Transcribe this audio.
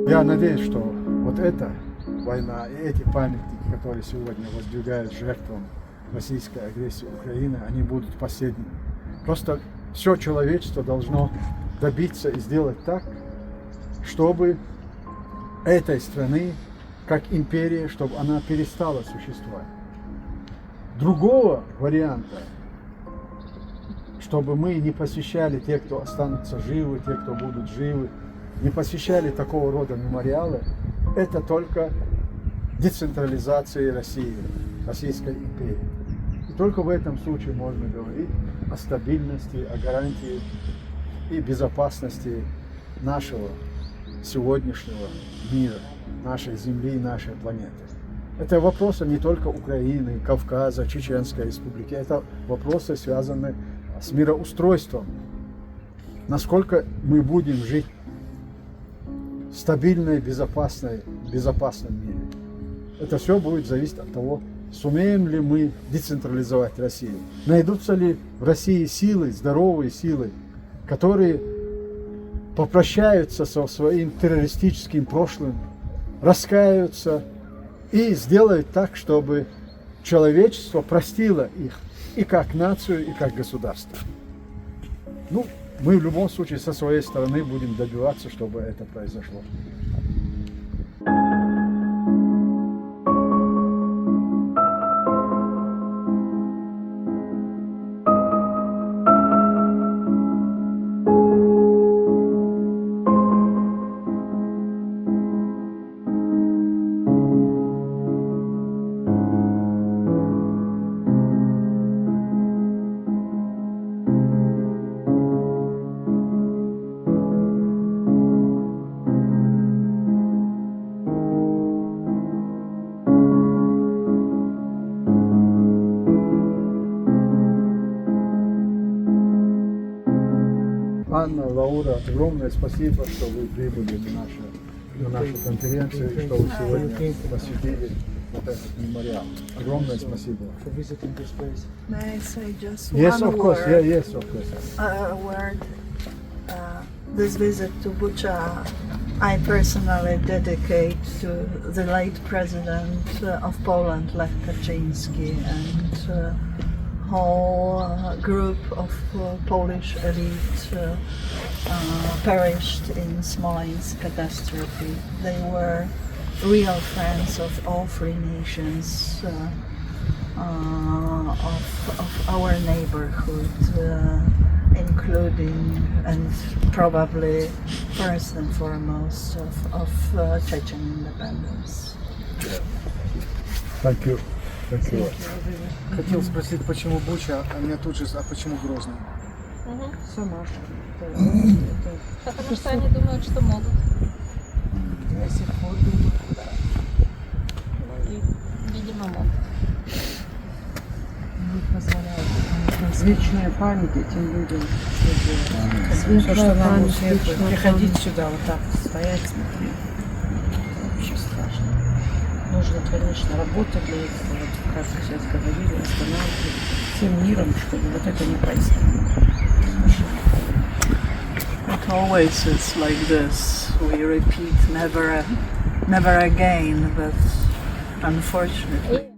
Я надеюсь, что вот эта война и эти памятники, которые сегодня воздвигают жертвам российской агрессии Украины, они будут последними. Просто все человечество должно добиться и сделать так, чтобы этой страны, как империя, чтобы она перестала существовать. Другого варианта, чтобы мы не посещали тех, кто останутся живы, тех, кто будут живы, не посещали такого рода мемориалы, это только децентрализация России, Российской империи. И только в этом случае можно говорить о стабильности, о гарантии и безопасности нашего сегодняшнего мира, нашей Земли, нашей планеты. Это вопросы не только Украины, Кавказа, Чеченской республики, это вопросы, связанные с мироустройством. Насколько мы будем жить в стабильной, безопасном мире. Это все будет зависеть от того, сумеем ли мы децентрализовать Россию. Найдутся ли в России силы, здоровые силы, которые попрощаются со своим террористическим прошлым, раскаются и сделают так, чтобы человечество простило их и как нацию, и как государство. Ну, мы в любом случае со своей стороны будем добиваться, чтобы это произошло. Анна, Лаура, огромное спасибо, что вы прибыли на нашу конференцию и что вы сегодня посетили вот этот мемориал. Огромное спасибо. May I say just Yes, one of course. word? Yeah, yes, of course. A word. This visit to Bucha, I personally dedicate to the late president of Poland, Lech Kaczynski, and whole group of Polish elite perished in Smolensk catastrophe. They were real friends of all three nations of our neighborhood, including and probably first and foremost of Chechen independence. Thank you. Thank you. Хотел спросить, почему Буча, а меня тут же, а почему Грозный? Сама. Потому что они думают, что могут. До сих пор думаю. И, видимо, могут. Не позволяют. Вечная память этим людям. Все, что нам вот приходить сюда, вот так стоять, смотреть. Вообще страшно. Нужно, конечно, работать для этого, вот, как вы сейчас говорили, останавливать всем миром, чтобы вот это не происходило. It always is like this. We repeat never again, but unfortunately.